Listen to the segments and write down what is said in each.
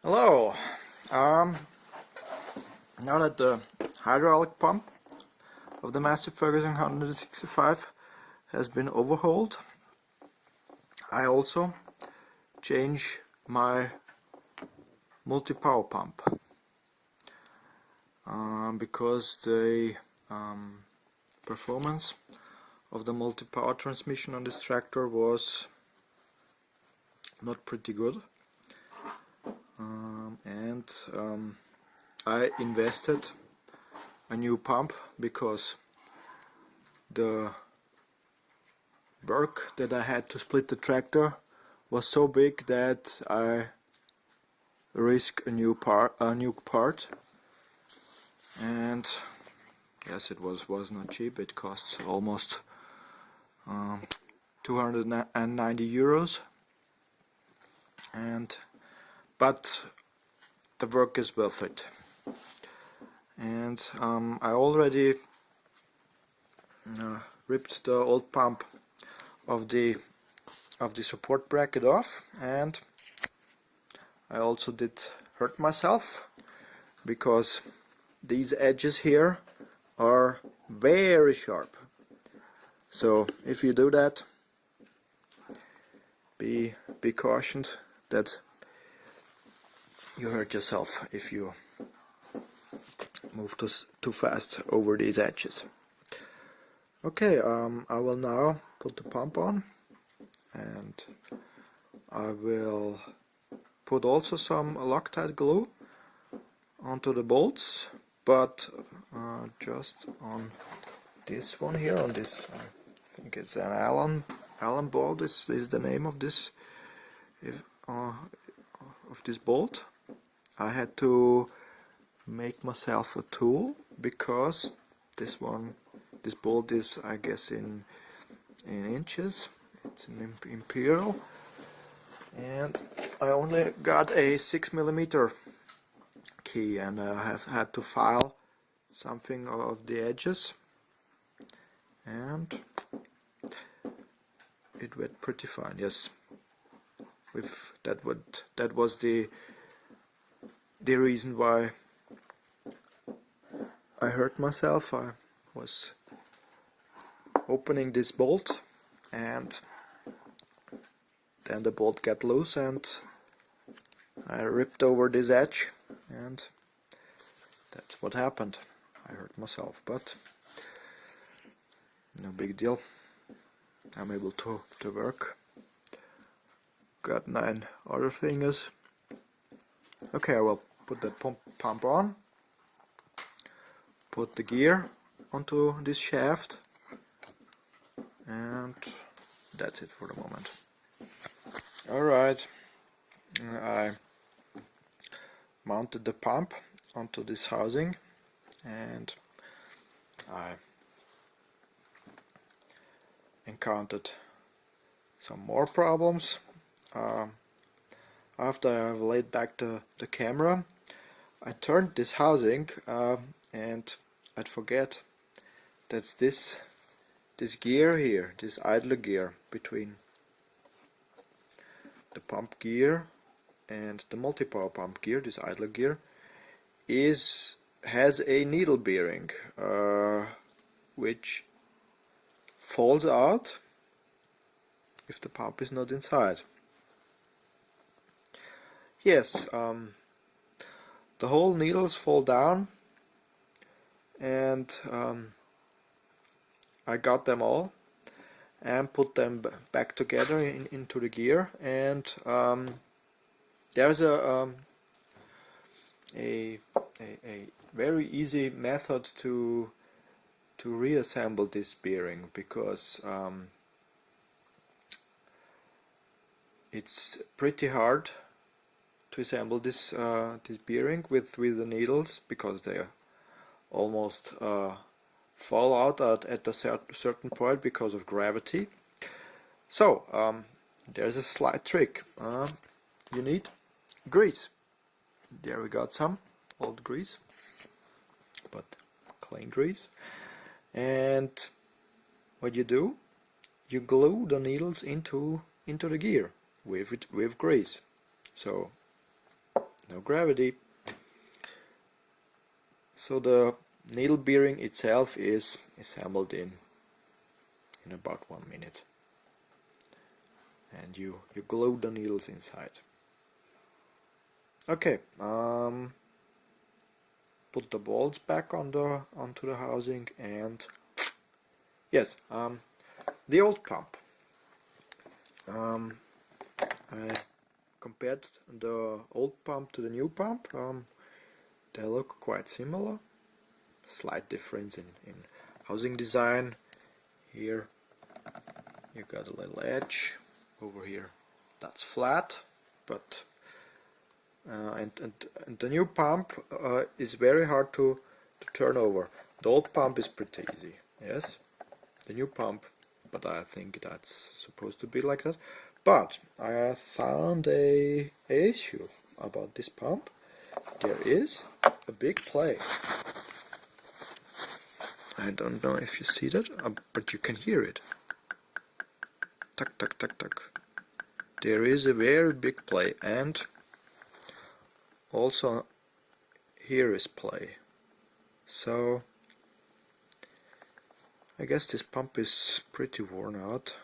Hello. Um, Now that the hydraulic pump of the Massey Ferguson 165 has been overhauled, I also change my multi-power pump because the performance of the multi-power transmission on this tractor was not pretty good, and I invested a new pump because the work that I had to split the tractor was so big that I risk a new part, and yes, it was not cheap. It costs almost 290 euros, but the work is worth it. And I already ripped the old pump of the support bracket off, and I also did hurt myself because these edges here are very sharp. So if you do that, be cautioned that you hurt yourself if you move too fast over these edges. Okay, I will now put the pump on, and I will put also some Loctite glue onto the bolts, but just on this one here, on this, I think it's an Allen bolt. This is the name of this bolt. I had to make myself a tool because this bolt is, I guess, in inches. It's an imperial, and I only got a 6mm key, and I have had to file something of the edges, and it went pretty fine. Yes, with that was the reason why I hurt myself. I was opening this bolt, and then the bolt got loose, and I ripped over this edge, and that's what happened. I hurt myself, but no big deal. I'm able to work. Got 9 other fingers. Okay, I will put that pump on, put the gear onto this shaft, and that's it for the moment. Alright, I mounted the pump onto this housing, and I encountered some more problems. After I have laid back the camera, I turned this housing, and I'd forget that's this gear here, this idler gear between the pump gear and the multi-power pump gear. This idler gear has a needle bearing which falls out if the pump is not inside. Yes, the whole needles fall down, and I got them all and put them back together into the gear, and there's a very easy method to reassemble this bearing, because it's pretty hard to assemble this bearing with the needles, because they almost fall out at a certain point because of gravity. So there's a slight trick. You need grease. There we got some old grease, but clean grease. And what you do, you glue the needles into the gear with grease. So no gravity. So the needle bearing itself is assembled in about 1 minute, and you glue the needles inside. Okay, put the bolts back onto the housing, and yes, the old pump. I compared the old pump to the new pump. They look quite similar. Slight difference in housing design. Here you got a little edge. Over here that's flat, but and the new pump is very hard to turn over. The old pump is pretty easy. Yes, the new pump, but I think that's supposed to be like that. But I found a issue about this pump. There is a big play. I don't know if you see that, but you can hear it. Tuck, tuck, tuck, tuck. There is a very big play, and also here is play. So I guess this pump is pretty worn out,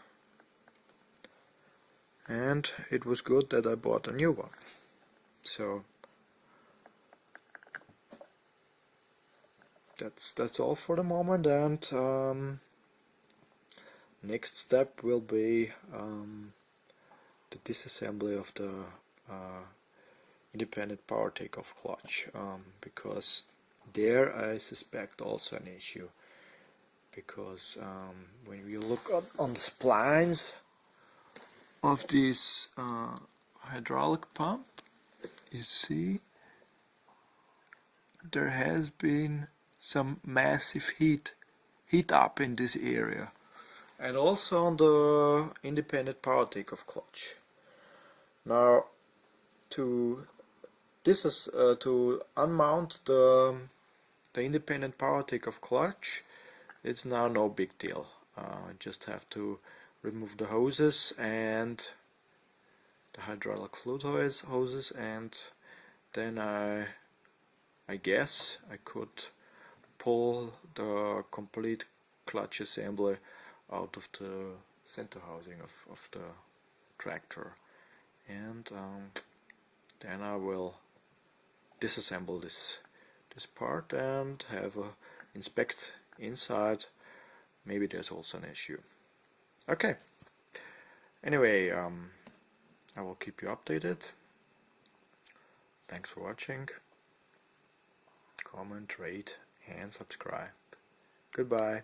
and it was good that I bought a new one. So that's all for the moment, and next step will be the disassembly of the independent power takeoff clutch, because there I suspect also an issue, because when you look on the splines of this hydraulic pump, you see there has been some massive heat up in this area, and also on the independent power takeoff clutch. Now to unmount the independent power takeoff clutch, it's now no big deal. Just have to remove the hoses and the hydraulic fluid hoses, and then I guess I could pull the complete clutch assembly out of the center housing of the tractor, and then I will disassemble this part and have a inspect inside. Maybe there's also an issue. Okay, anyway, I will keep you updated. Thanks for watching. Comment, rate and subscribe. Goodbye.